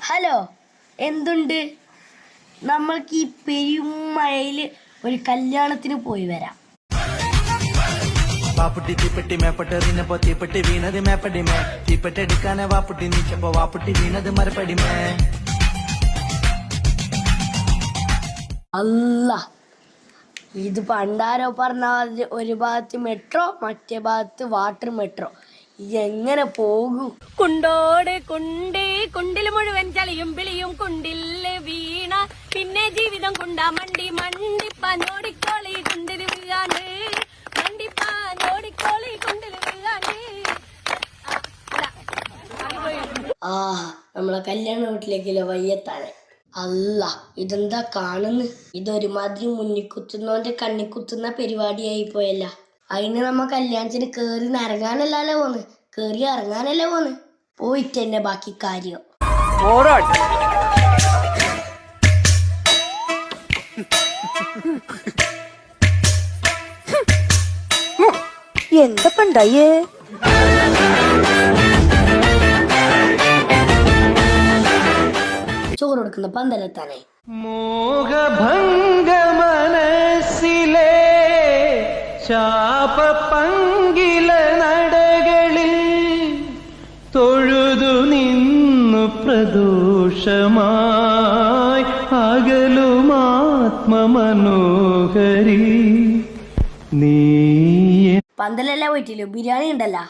Hello, എന്തുണ്ട്? നമ്മൾക്ക് ഈ പെരുമഴയിൽ ഒരു കല്യാണത്തിന് പോയി വരാം. വാപ്പുട്ടി തീപ്പെട്ടി മേപ്പെട്ട് എറിഞ്ഞപ്പോ തീപ്പെട്ടി വീണത് മേപ്പടിമേ. തീപ്പെട്ടി എടുക്കാനെ വാപ്പുട്ടി നീച്ചപ്പോ വാപ്പുട്ടി വീണത് മരപ്പടിമേ. അല്ല, ഇത് പണ്ടാരോ പറഞ്ഞ ഒരു ഭാഗത്ത് മെട്രോ, മറ്റേ ഭാഗത്ത് വാട്ടർ മെട്രോ. എങ്ങനെ പോകും? കുണ്ടോട് കുണ്ടി, കുണ്ടിൽ മുഴുവൻ ചളിയും പിളിയും, കുണ്ടില് വീണ പിന്നെ ജീവിതം കുണ്ടാ. മണ്ടി മണ്ടിപ്പാനോടിക്കോളി കുണ്ടില് വീഴാണ്ട്, മണ്ടിപ്പാനോടിക്കോളി കുണ്ടില് വീഴാണ്ട്. നമ്മളെ കല്യാണ വീട്ടിലേക്കല്ലോ വയ്യത്താണ്. അല്ല, ഇതെന്താ കാണുന്നു? ഇതൊരുമാതിരി മുന്നിക്കുത്തുന്നോന്റെ കണ്ണിക്കുത്തുന്ന പരിപാടിയായി പോയല്ല. അതിന് നമ്മ കല്യാണത്തിന് കേറി ഇറങ്ങാനല്ലോ പോന്ന്, കേറി ഇറങ്ങാനല്ലേ പോന്ന്. പോയിട്ട് തന്നെ ബാക്കി കാര്യം. എന്തപ്പണ്ടായേ? ചോറ് കൊടുക്കുന്ന പന്തലെത്താനേ. മോഹഭംഗ മനസ്സിലെ ശാപപങ്കില നടകളിൽ തൊഴുതു നിന്നു പ്രദോഷമായി അകലുമാത്മമനോഹരി നീ. പന്തലെല്ലാം പോയിട്ടില്ലോ, ബിരിയാണി ഉണ്ടല്ലോ.